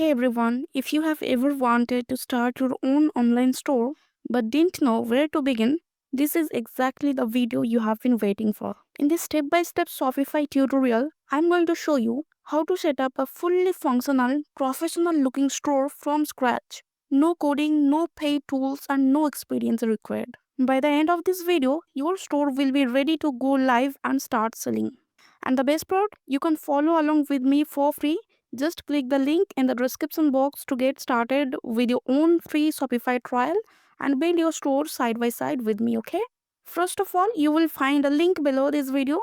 Hey everyone, if you have ever wanted to start your own online store but didn't know where to begin, this is exactly the video you have been waiting for. In this step-by-step Shopify tutorial, I'm going to show you how to set up a fully functional, professional-looking store from scratch. No coding, no paid tools, and no experience required. By the end of this video, your store will be ready to go live and start selling. And the best part, you can follow along with me for free. Just click the link in the description box to get started with your own free Shopify trial and build your store side by side with me, okay? First of all, you will find a link below this video.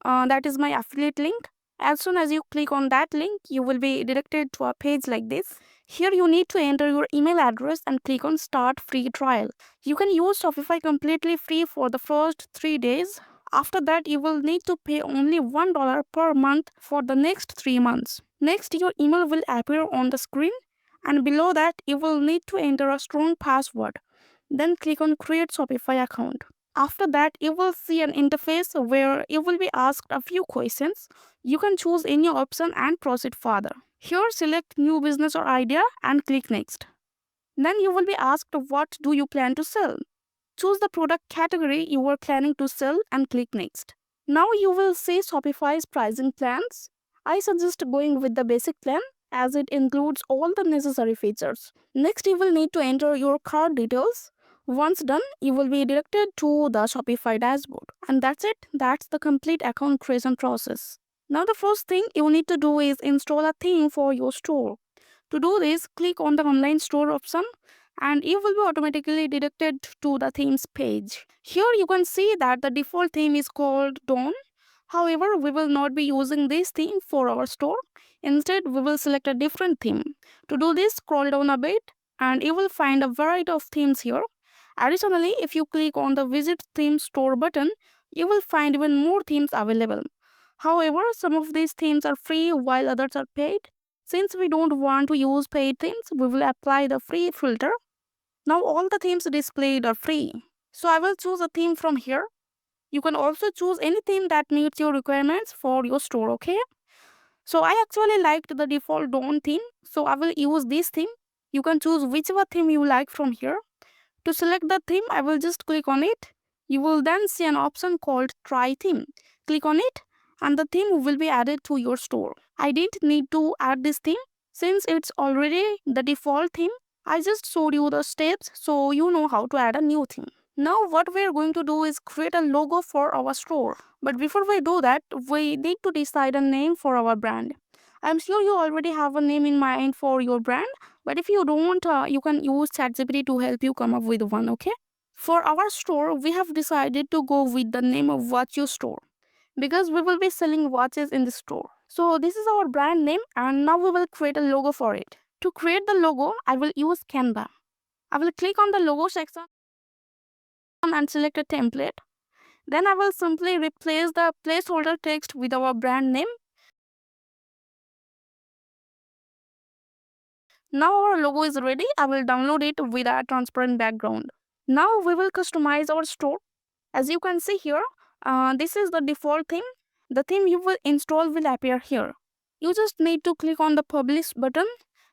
That is my affiliate link. As soon as you click on that link, you will be directed to a page like this. Here you need to enter your email address and click on Start Free Trial. You can use Shopify completely free for the first 3 days. After that, you will need to pay only $1 per month for the next 3 months. Next, your email will appear on the screen, and below that, you will need to enter a strong password. Then click on Create Shopify account. After that, you will see an interface where you will be asked a few questions. You can choose any option and proceed further. Here, select New Business or Idea and click Next. Then you will be asked what do you plan to sell. Choose the product category you are planning to sell and click Next. Now you will see Shopify's pricing plans. I suggest going with the basic plan as it includes all the necessary features. Next, you will need to enter your cart details. Once done, you will be directed to the Shopify dashboard. And that's it. That's the complete account creation process. Now the first thing you need to do is install a theme for your store. To do this, click on the online store option and you will be automatically directed to the themes page. Here you can see that the default theme is called Dawn. However, we will not be using this theme for our store. Instead, we will select a different theme. To do this, scroll down a bit and you will find a variety of themes here. Additionally, if you click on the Visit Theme Store button, you will find even more themes available. However, some of these themes are free while others are paid. Since we don't want to use paid themes, we will apply the free filter. Now all the themes displayed are free. So I will choose a theme from here. You can also choose any theme that meets your requirements for your store, okay? So I actually liked the default Dawn theme, so I will use this theme. You can choose whichever theme you like from here. To select the theme, I will just click on it. You will then see an option called Try Theme. Click on it and the theme will be added to your store. I didn't need to add this theme since it's already the default theme. I just showed you the steps so you know how to add a new theme. Now what we are going to do is create a logo for our store. But before we do that, we need to decide a name for our brand. I'm sure you already have a name in mind for your brand, but if you don't, you can use ChatGPT to help you come up with one, okay? For our store, we have decided to go with the name of Watch Your Store because we will be selling watches in the store. So this is our brand name and now we will create a logo for it. To create the logo, I will use Canva. I will click on the logo section and select a template. Then I will simply replace the placeholder text with our brand name. Now our logo is ready. I will download it with a transparent background. Now we will customize our store. As you can see here, this is the default theme. The theme you will install will appear here. You just need to click on the publish button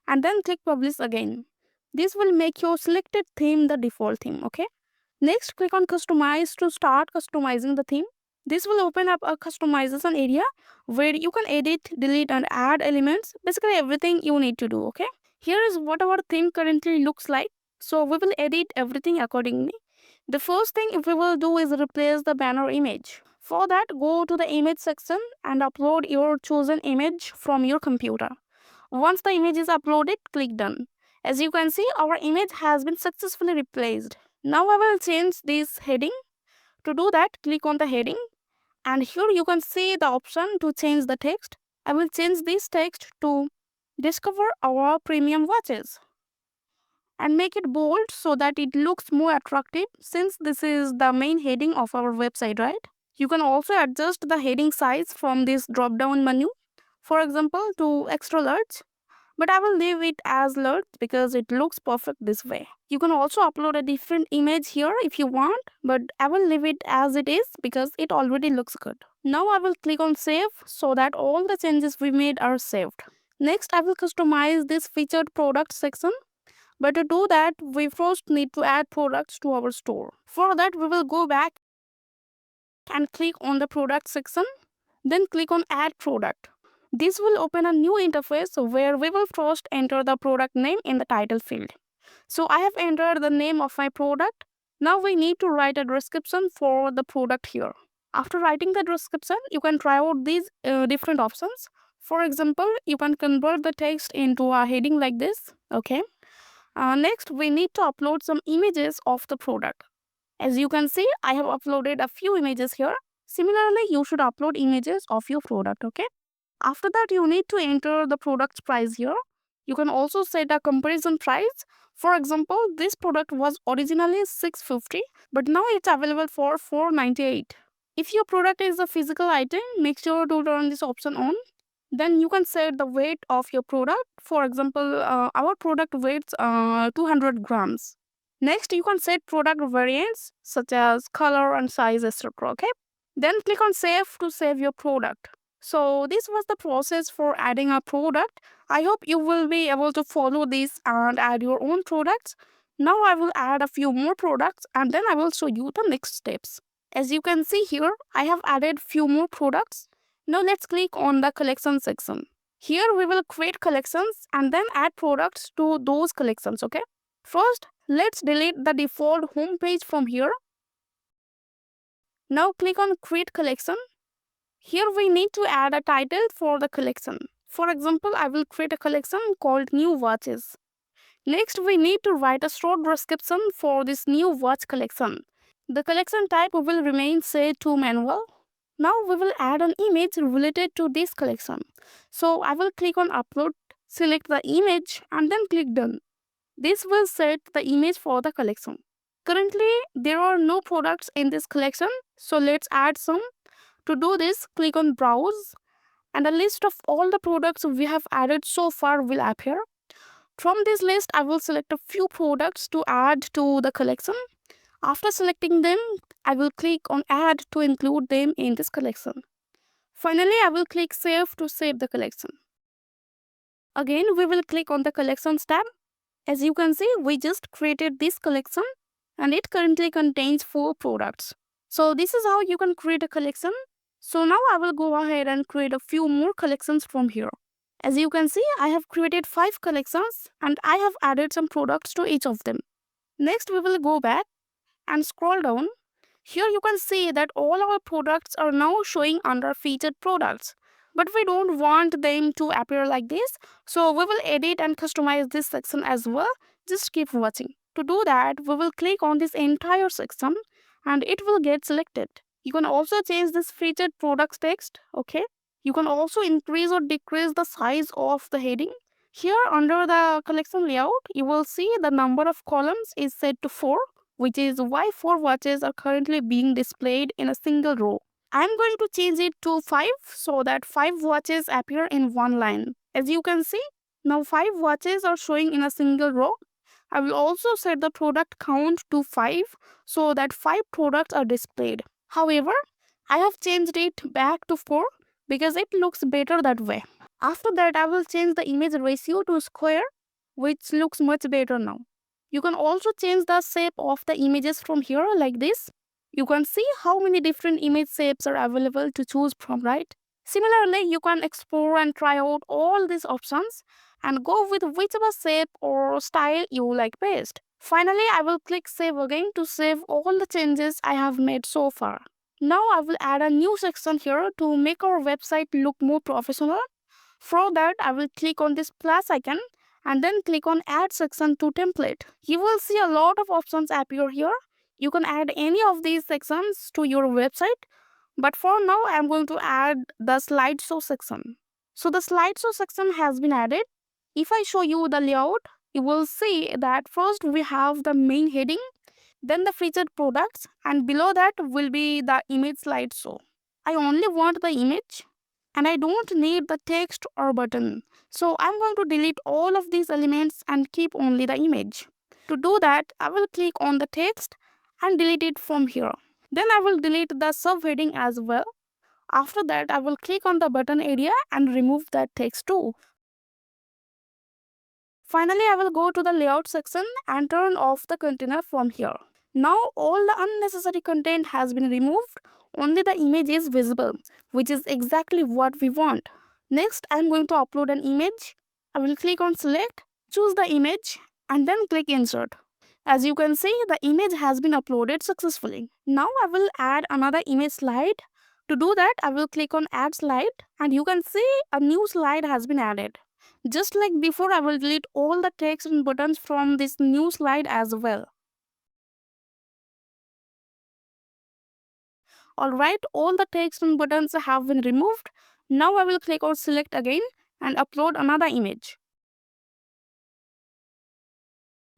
and then click publish again. This will make your selected theme the default theme, okay? Next, click on customize to start customizing the theme. This will open up a customization area where you can edit, delete and add elements, basically everything you need to do, okay? Here is what our theme currently looks like. So we will edit everything accordingly. The first thing we will do is replace the banner image. For that, go to the image section and upload your chosen image from your computer. Once the image is uploaded, click done. As you can see, our image has been successfully replaced. Now I will change this heading. To do that, click on the heading and here you can see the option to change the text. I will change this text to Discover our premium watches and make it bold so that it looks more attractive since this is the main heading of our website, right? You can also adjust the heading size from this drop down menu, for example to extra large, but I will leave it as large because it looks perfect this way. You can also upload a different image here if you want, but I will leave it as it is because it already looks good. Now I will click on save so that all the changes we made are saved. Next, I will customize this featured product section. But to do that, we first need to add products to our store. For that, we will go back and click on the product section, then click on add product. This will open a new interface where we will first enter the product name in the title field. So I have entered the name of my product. Now we need to write a description for the product here. After writing the description, you can try out these different options. For example, you can convert the text into a heading like this. Okay. Next, we need to upload some images of the product. As you can see, I have uploaded a few images here. Similarly, you should upload images of your product, okay? After that, you need to enter the product's price here. You can also set a comparison price. For example, this product was originally $650, but now it's available for $498. If your product is a physical item, make sure to turn this option on. Then you can set the weight of your product. For example, our product weighs 200 grams. Next, you can set product variants such as color and size, etc. Okay. Then click on save to save your product. So this was the process for adding a product. I hope you will be able to follow this and add your own products. Now I will add a few more products and then I will show you the next steps. As you can see here, I have added few more products. Now let's click on the collection section. Here we will create collections and then add products to those collections, okay? First, let's delete the default home page from here. Now click on create collection. Here we need to add a title for the collection. For example, I will create a collection called new watches. Next, we need to write a short description for this new watch collection. The collection type will remain set to manual. Now we will add an image related to this collection. So I will click on upload, select the image and then click done. This will set the image for the collection. Currently, there are no products in this collection, so let's add some. To do this, click on browse and a list of all the products we have added so far will appear. From this list, I will select a few products to add to the collection. After selecting them, I will click on add to include them in this collection. Finally, I will click save to save the collection. Again, we will click on the collections tab. As you can see, we just created this collection and it currently contains 4 products. So this is how you can create a collection. So now I will go ahead and create a few more collections from here. As you can see, I have created 5 collections and I have added some products to each of them. Next, we will go back and scroll down. Here you can see that all our products are now showing under featured products. But we don't want them to appear like this. So we will edit and customize this section as well. Just keep watching. To do that, we will click on this entire section and it will get selected. You can also change this featured products text. Okay. You can also increase or decrease the size of the heading. Here under the collection layout, you will see the number of columns is set to 4, which is why 4 watches are currently being displayed in a single row. I'm going to change it to 5 so that 5 watches appear in one line. As you can see, now 5 watches are showing in a single row. I will also set the product count to 5 so that 5 products are displayed. However, I have changed it back to 4 because it looks better that way. After that, I will change the image ratio to square, which looks much better now. You can also change the shape of the images from here like this. You can see how many different image shapes are available to choose from, right? Similarly, you can explore and try out all these options and go with whichever shape or style you like best. Finally, I will click save again to save all the changes I have made so far. Now I will add a new section here to make our website look more professional. For that, I will click on this plus icon and then click on add section to template. You will see a lot of options appear here. You can add any of these sections to your website. But for now, I am going to add the slideshow section. So the slideshow section has been added. If I show you the layout, you will see that first we have the main heading, then the featured products, and below that will be the image slideshow. I only want the image and I don't need the text or button. So I'm going to delete all of these elements and keep only the image. To do that, I will click on the text and delete it from here. Then I will delete the subheading as well. After that, I will click on the button area and remove that text too. Finally, I will go to the layout section and turn off the container from here. Now all the unnecessary content has been removed, only the image is visible, which is exactly what we want. Next, I am going to upload an image. I will click on select, choose the image, and then click insert. As you can see, the image has been uploaded successfully. Now I will add another image slide. To do that, I will click on add slide, and you can see a new slide has been added. Just like before, I will delete all the text and buttons from this new slide as well. Alright, all the text and buttons have been removed. Now I will click on select again and upload another image.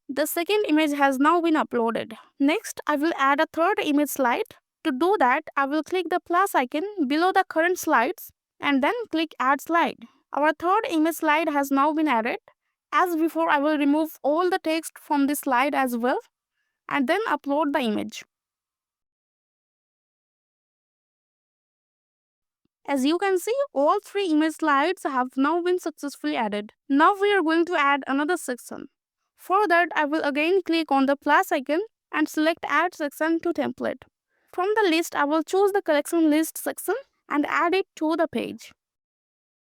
The second image has now been uploaded. Next, I will add a third image slide. To do that, I will click the plus icon below the current slides and then click add slide. Our third image slide has now been added. As before, I will remove all the text from this slide as well and then upload the image. As you can see, all three image slides have now been successfully added. Now we are going to add another section. For that, I will again click on the plus icon and select add section to template. From the list, I will choose the collection list section and add it to the page.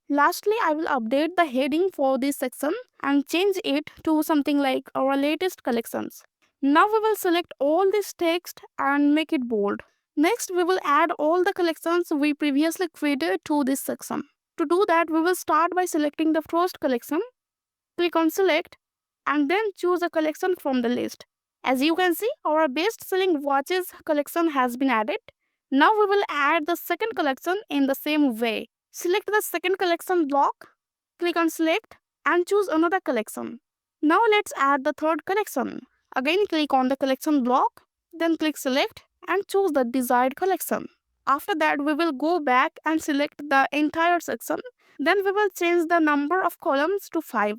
Lastly, I will update the heading for this section and change it to something like our latest collections. Now we will select all this text and make it bold. Next, we will add all the collections we previously created to this section. To do that, we will start by selecting the first collection, click on select, and then choose a collection from the list. As you can see, our best-selling watches collection has been added. Now we will add the second collection in the same way. Select the second collection block, click on select, and choose another collection. Now let's add the third collection. Again, click on the collection block, then click select and choose the desired collection. After that, we will go back and select the entire section. Then we will change the number of columns to 5.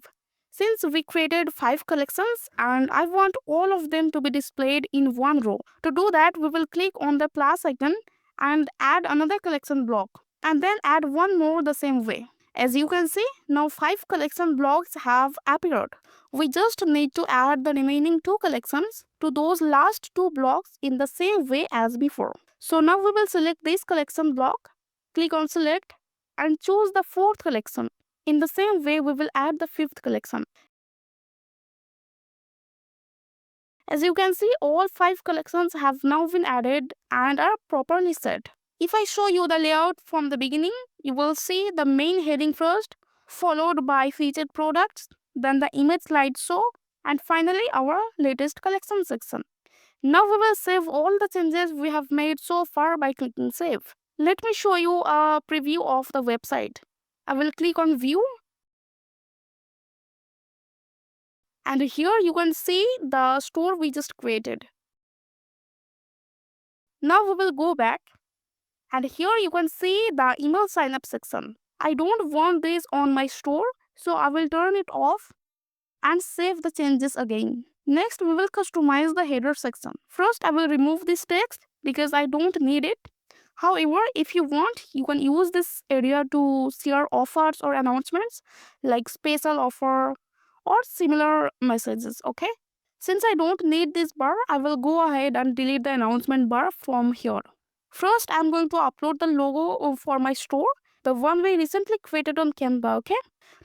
Since we created 5 collections and I want all of them to be displayed in one row. To do that, we will click on the plus icon and add another collection block and then add one more the same way. As you can see, now 5 collection blocks have appeared. We just need to add the remaining 2 collections to those last 2 blocks in the same way as before. So now we will select this collection block, click on select and choose the 4th collection. In the same way, we will add the 5th collection. As you can see, all 5 collections have now been added and are properly set. If I show you the layout from the beginning, you will see the main heading first, followed by featured products, then the image slideshow, and finally our latest collection section. Now we will save all the changes we have made so far by clicking save. Let me show you a preview of the website. I will click on view. And here you can see the store we just created. Now we will go back. And here you can see the email sign up section. I don't want this on my store, so I will turn it off and save the changes again. Next, we will customize the header section. First, I will remove this text because I don't need it. However, if you want, you can use this area to share offers or announcements like special offer or similar messages, okay? Since I don't need this bar, I will go ahead and delete the announcement bar from here. First, I'm going to upload the logo for my store, the one we recently created on Canva, okay?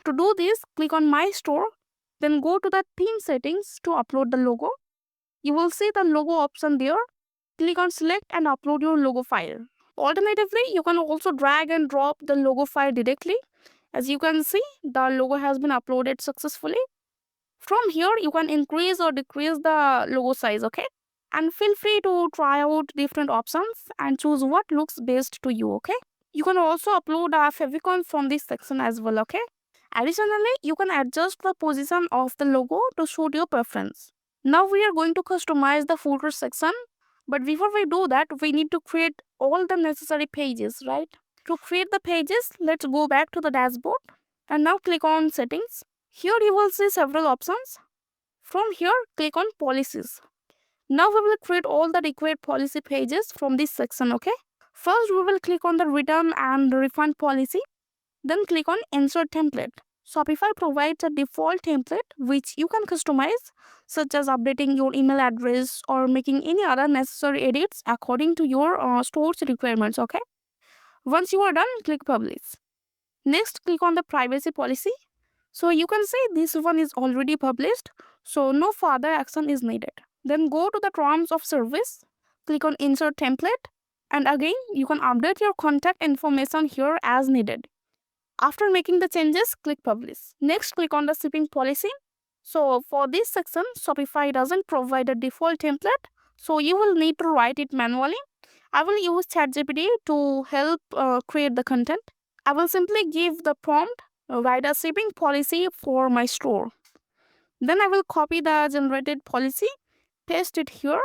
To do this, click on My Store, then go to the theme settings to upload the logo. You will see the logo option there. Click on select and upload your logo file. Alternatively, you can also drag and drop the logo file directly. As you can see, the logo has been uploaded successfully. From here, you can increase or decrease the logo size, okay? And feel free to try out different options and choose what looks best to you, okay? You can also upload a favicon from this section as well, okay? Additionally, you can adjust the position of the logo to suit your preference. Now we are going to customize the footer section. But before we do that, we need to create all the necessary pages, right? To create the pages, let's go back to the dashboard and now click on settings. Here you will see several options. From here, click on policies. Now we will create all the required policy pages from this section, okay? First, we will click on the return and refund policy. Then click on insert template. Shopify provides a default template which you can customize, such as updating your email address or making any other necessary edits according to your store's requirements. Okay. Once you are done, click publish. Next, click on the privacy policy. So you can see this one is already published, so no further action is needed. Then go to the terms of service, click on insert template, and again you can update your contact information here as needed. After making the changes, click publish. Next, click on the shipping policy. So for this section, Shopify doesn't provide a default template, so you will need to write it manually. I will use ChatGPT to help create the content. I will simply give the prompt, write a shipping policy for my store. Then I will copy the generated policy, paste it here,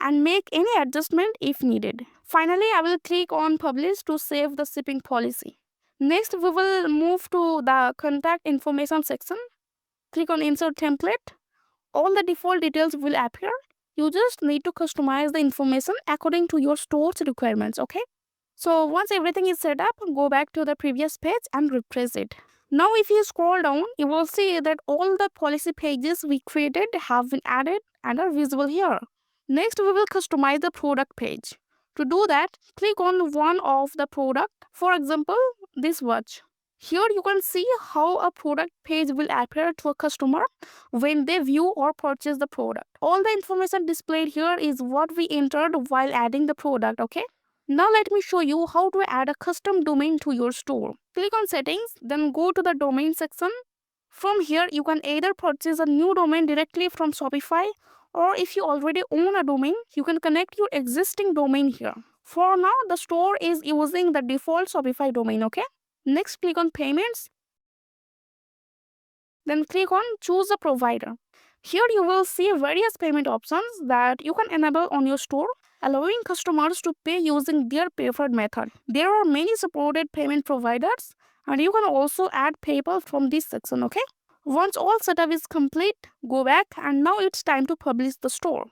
and make any adjustment if needed. Finally, I will click on publish to save the shipping policy. Next, we will move to the contact information section. Click on insert template. All the default details will appear. You just need to customize the information according to your store's requirements, okay? So once everything is set up, go back to the previous page and refresh it. Now if you scroll down, you will see that all the policy pages we created have been added and are visible here. Next, we will customize the product page. To do that, click on one of the product, for example, this watch. Here you can see how a product page will appear to a customer when they view or purchase the product. All the information displayed here is what we entered while adding the product, okay? Now let me show you how to add a custom domain to your store. Click on settings, then go to the domain section. From here, you can either purchase a new domain directly from Shopify, or if you already own a domain, you can connect your existing domain here. For now, the store is using the default Shopify domain, okay? Next, click on payments. Then click on choose a provider. Here you will see various payment options that you can enable on your store, allowing customers to pay using their preferred method. There are many supported payment providers, and you can also add PayPal from this section, okay? Once all setup is complete, go back, and now it's time to publish the store.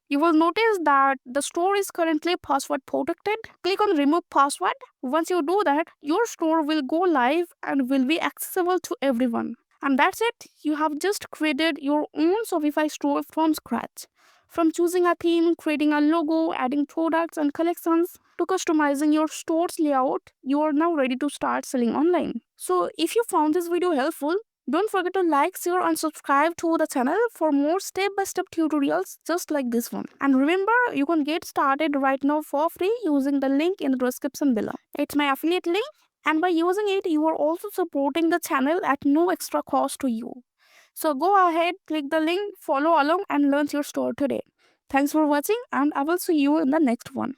You will notice that the store is currently password protected. Click on remove password. Once you do that, your store will go live and will be accessible to everyone. And that's it. You have just created your own Shopify store from scratch. From choosing a theme, creating a logo, adding products and collections, to customizing your store's layout, you are now ready to start selling online. So if you found this video helpful, don't forget to like, share and subscribe to the channel for more step-by-step tutorials just like this one. And remember, you can get started right now for free using the link in the description below. It's my affiliate link, and by using it, you are also supporting the channel at no extra cost to you. So go ahead, click the link, follow along and launch your store today. Thanks for watching, and I will see you in the next one.